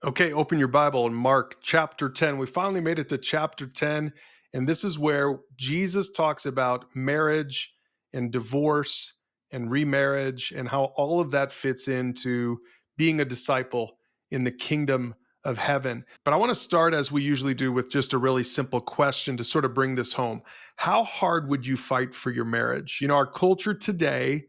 Okay, open your Bible in Mark chapter 10. We finally made it to chapter 10, and this is where Jesus talks about marriage and divorce and remarriage and how all of that fits into being a disciple in the kingdom of heaven. But I want to start, as we usually do, with just a really simple question to sort of bring this home. How hard would you fight for your marriage? You know, our culture today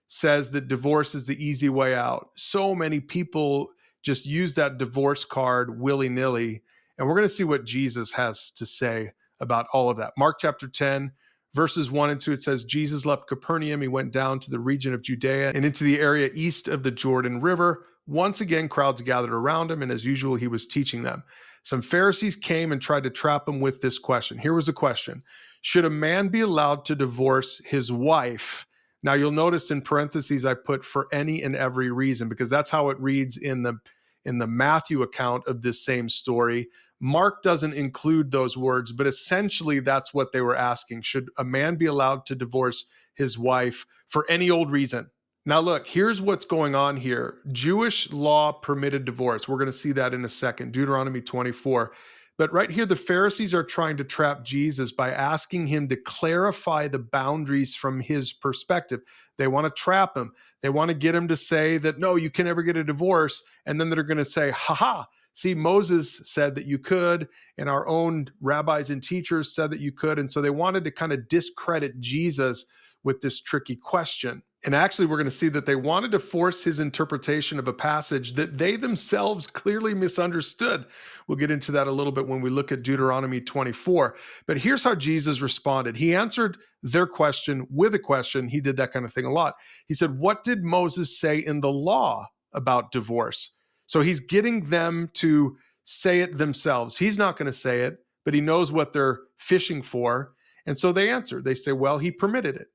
says that divorce is the easy way out. So many people just use that divorce card willy-nilly. And we're going to see what Jesus has to say about all of that. Mark chapter 10, verses 1 and 2, it says, Jesus left Capernaum. He went down to the region of Judea and into the area east of the Jordan River. Once again, crowds gathered around him, and as usual, he was teaching them. Some Pharisees came and tried to trap him with this question. Here was the question: should a man be allowed to divorce his wife? Now, you'll notice in parentheses, I put for any and every reason, because that's how it reads in the Matthew account of this same story. Mark doesn't include those words, but essentially that's what they were asking. Should a man be allowed to divorce his wife for any old reason? Now, look, here's what's going on here. Jewish law permitted divorce. We're going to see that in a second, Deuteronomy 24. But right here, the Pharisees are trying to trap Jesus by asking him to clarify the boundaries from his perspective. They want to trap him. They want to get him to say that, no, you can never get a divorce. And then they're going to say, ha, see, Moses said that you could, and our own rabbis and teachers said that you could. And so they wanted to kind of discredit Jesus with this tricky question. And actually, we're going to see that they wanted to force his interpretation of a passage that they themselves clearly misunderstood. We'll get into that a little bit when we look at Deuteronomy 24. But here's how Jesus responded. He answered their question with a question. He did that kind of thing a lot. He said, what did Moses say in the law about divorce? So he's getting them to say it themselves. He's not going to say it, but he knows what they're fishing for. And so they answer. They say, well, he permitted it.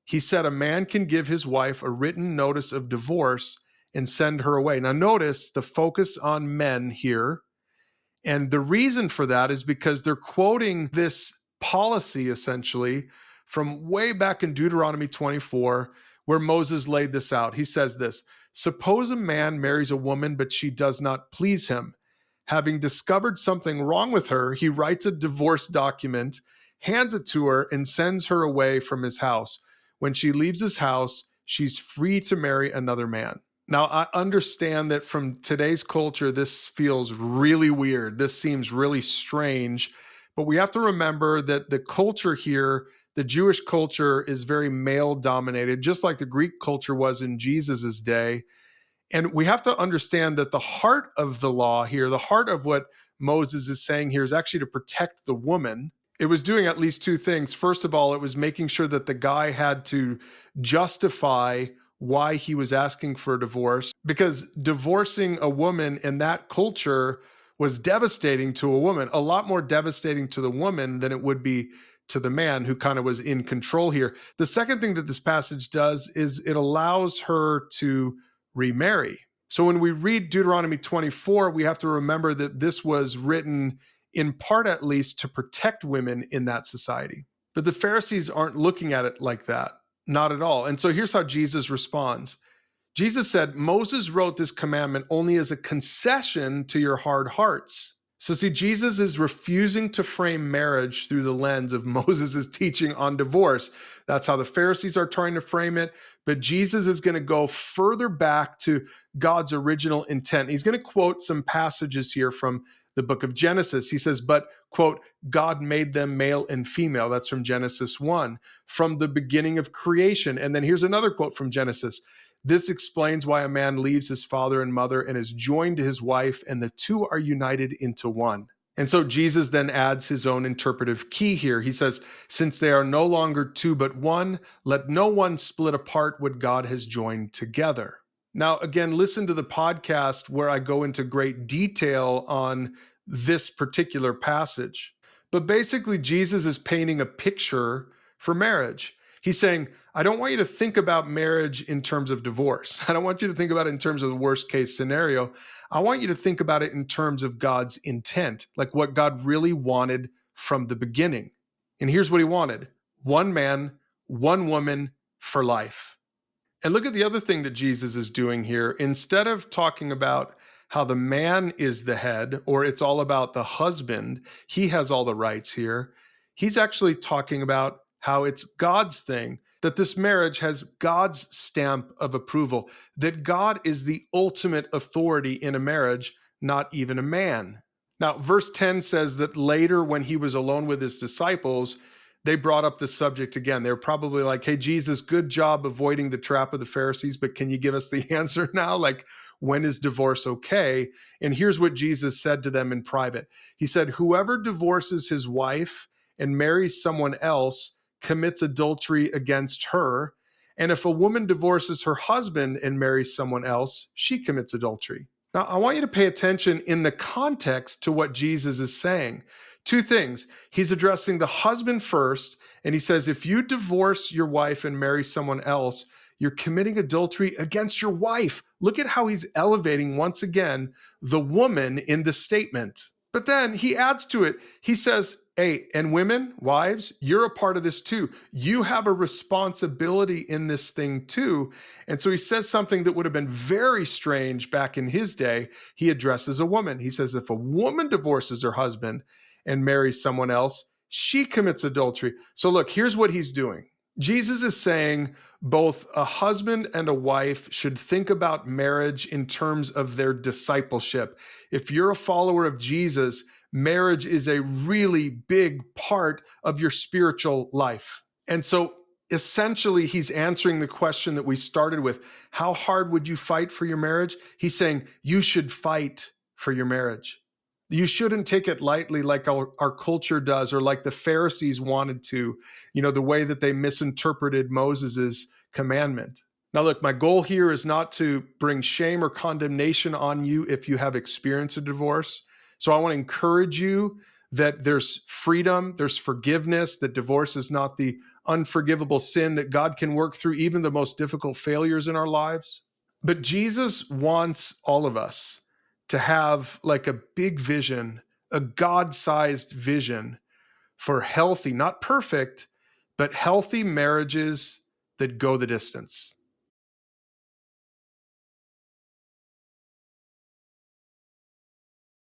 He said a man can give his wife a written notice of divorce and send her away. Now, notice the focus on men here. And the reason for that is because they're quoting this policy, essentially, from way back in Deuteronomy 24, where Moses laid this out. He says this: suppose a man marries a woman, but she does not please him. Having discovered something wrong with her, he writes a divorce document, hands it to her, and sends her away from his house. When she leaves his house, she's free to marry another man. Now, I understand that from today's culture, this feels really weird. This seems really strange, but we have to remember that the culture here, the Jewish culture, is very male-dominated, just like the Greek culture was in Jesus's day. And we have to understand that the heart of the law here, the heart of what Moses is saying here, is actually to protect the woman. It was doing at least two things. First of all, it was making sure that the guy had to justify why he was asking for a divorce, because divorcing a woman in that culture was devastating to a woman, a lot more devastating to the woman than it would be to the man who kind of was in control here. The second thing that this passage does is it allows her to remarry. So when we read Deuteronomy 24, we have to remember that this was written in part, at least, to protect women in that society. But the Pharisees aren't looking at it like that, not at all. And so here's how Jesus responds. Jesus said, Moses wrote this commandment only as a concession to your hard hearts. So see, Jesus is refusing to frame marriage through the lens of Moses' teaching on divorce. That's how the Pharisees are trying to frame it. But Jesus is going to go further back to God's original intent. He's going to quote some passages here from the book of Genesis. He says, but, quote, God made them male and female. That's from Genesis 1, from the beginning of creation. And then here's another quote from Genesis. This explains why a man leaves his father and mother and is joined to his wife, and the two are united into one. And so Jesus then adds his own interpretive key here. He says, since they are no longer two but one, let no one split apart what God has joined together. Now, again, listen to the podcast where I go into great detail on this particular passage. But basically, Jesus is painting a picture for marriage. He's saying, I don't want you to think about marriage in terms of divorce. I don't want you to think about it in terms of the worst case scenario. I want you to think about it in terms of God's intent, like what God really wanted from the beginning. And here's what he wanted: one man, one woman for life. And look at the other thing that Jesus is doing here. Instead of talking about how the man is the head, or it's all about the husband. He has all the rights here. He's actually talking about how it's God's thing, that this marriage has God's stamp of approval, that God is the ultimate authority in a marriage, not even a man. Now, verse 10 says that later, when he was alone with his disciples, they brought up the subject again. They were probably like, hey, Jesus, good job avoiding the trap of the Pharisees, but can you give us the answer now? Like, when is divorce okay? And here's what Jesus said to them in private. He said, whoever divorces his wife and marries someone else commits adultery against her. And if a woman divorces her husband and marries someone else, she commits adultery. Now, I want you to pay attention in the context to what Jesus is saying. Two things. He's addressing the husband first, and he says, if you divorce your wife and marry someone else, you're committing adultery against your wife. Look at how he's elevating, once again, the woman in the statement. But then he adds to it. He says, hey, and women, wives, you're a part of this too. You have a responsibility in this thing too. And so he says something that would have been very strange back in his day. He addresses a woman. He says, if a woman divorces her husband and marries someone else, she commits adultery. So look, here's what he's doing. Jesus is saying both a husband and a wife should think about marriage in terms of their discipleship. If you're a follower of Jesus, marriage is a really big part of your spiritual life. And so essentially, he's answering the question that we started with. How hard would you fight for your marriage? He's saying you should fight for your marriage. You shouldn't take it lightly like our culture does, or like the Pharisees wanted to, the way that they misinterpreted Moses's commandment. Now, look, my goal here is not to bring shame or condemnation on you if you have experienced a divorce. So I want to encourage you that there's freedom, there's forgiveness, that divorce is not the unforgivable sin, that God can work through even the most difficult failures in our lives. But Jesus wants all of us to have like a big vision, a God-sized vision for healthy, not perfect, but healthy marriages that go the distance.